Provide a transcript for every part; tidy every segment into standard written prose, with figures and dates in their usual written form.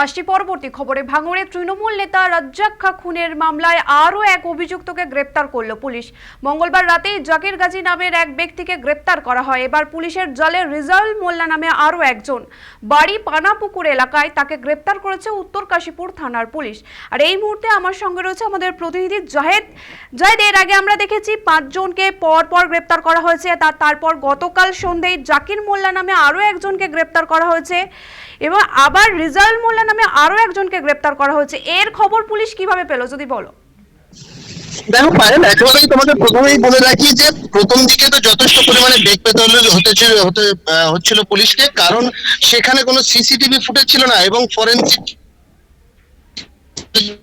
আসছি পরবর্তী খবরে। ভাঙড়ে তৃণমূল নেতা রাজ্জাক খা খুনের মামলায় আরও এক অভিযুক্তকে গ্রেপ্তার করল পুলিশ। মঙ্গলবার রাতেই জাকির গাজী নামের এক ব্যক্তিকে গ্রেপ্তার করা হয়। এবার পুলিশের জালে রিজাল মোল্লা নামে আরও একজন। বাড়ি পানাপুকুর এলাকায় তাকে গ্রেপ্তার করেছে উত্তর কাশীপুর থানার পুলিশ। আর এই মুহূর্তে আমার সঙ্গে রয়েছে আমাদের প্রতিনিধি জাহেদ। এর আগে আমরা দেখেছি 5 জনকে পর গ্রেপ্তার করা হয়েছে, তারপর গতকাল সন্ধ্যায় জাকির মোল্লা নামে আরও একজনকে গ্রেপ্তার করা হয়েছে এবং আবার রিজাল মোল্লা নামে আরো একজনকে গ্রেপ্তার করা হয়েছে। এর খবর পুলিশ কিভাবে পেল যদি বলো। দেখো পায়েল, একেবারেই তোমাকে প্রথমেই বলে রাখি যে প্রথম দিকে তো যথেষ্ট পরিমাণে বেগ পেতে হচ্ছিল পুলিশকে, কারণ সেখানে কোনো সিসিটিভি ফুটেজ ছিল না এবং ফরেনসিক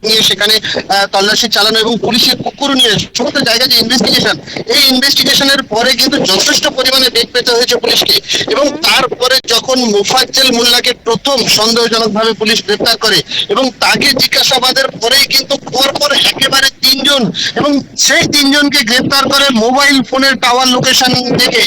নিয়ে সেখানে তল্লাশি চালানো এবং পুলিশের কুকুর নিয়ে সমস্ত জায়গায় যে এই ইনভেস্টিগেশনের পরে কিন্তু যথেষ্ট পরিমাণে বেগ পেতে হয়েছে পুলিশকে। এবং তারপরে যখন মোফাজ্জল মোল্লাকে প্রথম সন্দেহজনক ভাবে পুলিশ গ্রেপ্তার করে এবং তাকে জিজ্ঞাসাবাদের পরেই কিন্তু পরপর একেবারে 3 জন এবং সেই 3 জনকে গ্রেপ্তার করে মোবাইল ফোনের টাওয়ার লোকেশন থেকে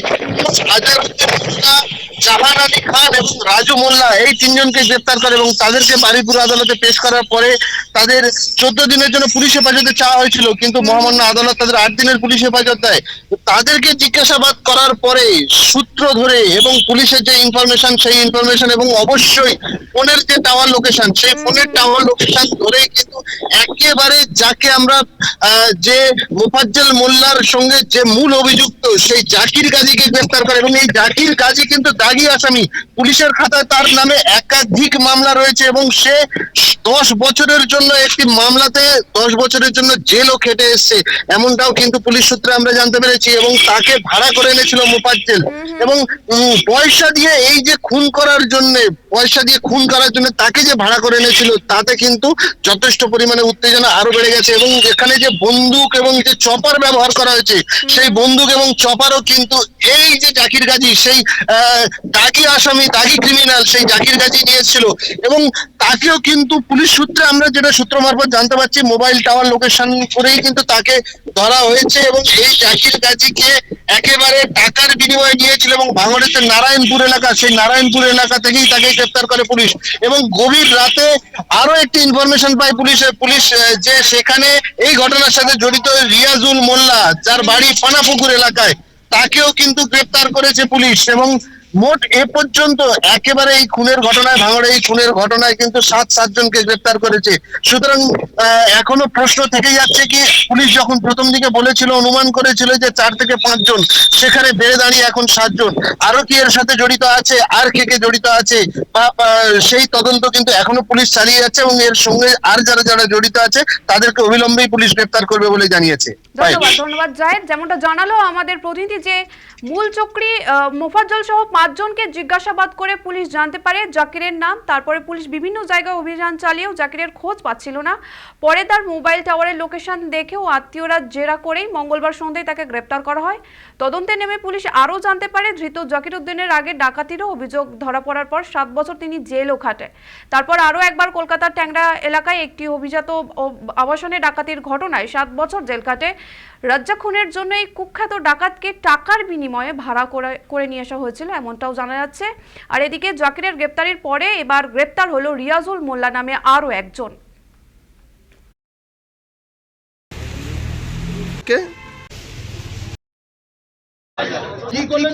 জাহান আলী খান এবং রাজু মোল্লা এই 3 জনকে গ্রেপ্তার করে এবং তাদেরকে বারুইপুর আদালতে পেশ করার পরে তাদের 14 দিনের জন্য পুলিশ হেফাজতে চাওয়া হয়েছিল, কিন্তু মহামান্য আদালত তাদের 8 দিনের পুলিশ হেফাজত দেয়। তাদেরকে জিজ্ঞাসাবাদ করার পরে সূত্র ধরে এবং পুলিশের যে ইনফরমেশন সেই ইনফরমেশন এবং অবশ্যই ফোনের যে টাওয়ার লোকেশন সেই ফোনের টাওয়ার লোকেশন ধরে কিন্তু একেবারে যাকে আমরা যে মোফাজ্জল মোল্লার সঙ্গে যে মূল অভিযুক্ত সেই জাকির গাজীকে গ্রেপ্তার করে এবং এই জাকির গাজী কিন্তু দাগি আসামি। পুলিশের খাতায় তার নামে একাধিক মামলা রয়েছে এবং সে 10 বছরের জন্য একটি মামলাতে 10 বছরের জন্য জেলও খেটে এসেছে, এমনটাও কিন্তু পুলিশ সূত্রে আমরা জানতে পেরেছি। এবং তাকে ভাড়া করে এনেছিল মোফাজ্জল এবং পয়সা দিয়ে এই যে খুন করার জন্য তাকে যে ভাড়া করে এনেছিল তাতে কিন্তু যথেষ্ট পরিমাণে উত্তেজনা আরো বেড়ে গেছে। এবং এখানে যে বন্দুক এবং যে চপার ব্যবহার করা হয়েছে সেই বন্দুক এবং চপারও কিন্তু এই যে জাকির গাজী সেই দাগি আসামি দাগি ক্রিমিনাল সেই জাকির গাজী নিয়েছিল এবং তাকেও কিন্তু পুলিশ সূত্রে আমরা যেটা সূত্র মারফত জানতে পারছি মোবাইল টাওয়ার লোকেশন করেই কিন্তু তাকে ধরা হয়েছে এবং এই জাকির গাজীকে একেবারে টাকার বিনিময়ে নিয়েছিল এবং ভাঙড়ের যে নারায়ণপুর এলাকা সেই নারায়ণপুর এলাকা থেকেই তাকে গ্রেপ্তার করে পুলিশ। এবং গভীর রাতে আরো একটি ইনফরমেশন পায় পুলিশ যে সেখানে এই ঘটনার সাথে জড়িত রিয়াজুল মোল্লা যার বাড়ি পানাপুকুর এলাকায় তাকেও কিন্তু গ্রেপ্তার করেছে পুলিশ। এবং মোট এ পর্যন্ত একেবারে এই খুনের ঘটনায় ভাঙড়ে এই খুনের ঘটনায় কিন্তু 7 জনকে গ্রেপ্তার করেছে। সুতরাং এখনো প্রশ্ন থেকে যাচ্ছে কি পুলিশ যখন প্রথম দিকে বলেছিল অনুমান করেছিল যে 4 থেকে 5 জন, সেখানে বেড়ে দাঁড়িয়ে এখন 7 জন। আরো কি এর সাথে জড়িত আছে আর কে জড়িত আছে বা সেই তদন্ত কিন্তু এখনো পুলিশ চালিয়ে যাচ্ছে এবং এর সঙ্গে আর যারা জড়িত আছে তাদেরকে অবিলম্বেই পুলিশ গ্রেপ্তার করবে বলে জানিয়েছে। ধন্যবাদ জাহেদ। যেমনটা জানালো আমাদের প্রতিনিধি যে মূল চক্রী মোফাজ্জল সহ 5 জনকে জিজ্ঞাসাবাদ করে পুলিশ জানতে পারে জাকিরের নাম। তারপরে পুলিশ বিভিন্ন জায়গায় অভিযান চালিয়েও জাকিরের খোঁজ পাচ্ছিল না। পরে তার মোবাইল টাওয়ারের লোকেশন দেখেও আত্মীয়রা জেরা করেই মঙ্গলবার সন্ধ্যায় তাকে গ্রেপ্তার করা হয়। তদন্তে নেমে পুলিশ আরও জানতে পারে ধৃত জাকির উদ্দিনের আগে ডাকাতিরও অভিযোগ ধরা পড়ার পর 7 বছর তিনি জেলও খাটে। তারপর আরও একবার কলকাতার ট্যাংরা এলাকায় একটি অভিজাত আবাসনে ডাকাতির ঘটনায় 7 বছর জেল কাটে। রাজ্জাক খুনের জন্য এই কুখ্যাত ডাকাতকে টাকার বিনিময়ে ভাড়া করে নিয়ে আসা হয়েছিল এমনটাও জানা যাচ্ছে। আর এদিকে জাকিরের গ্রেপ্তারির পরে এবার গ্রেপ্তার হলো রিয়াজুল মোল্লা নামে আরও একজন। কি করলেন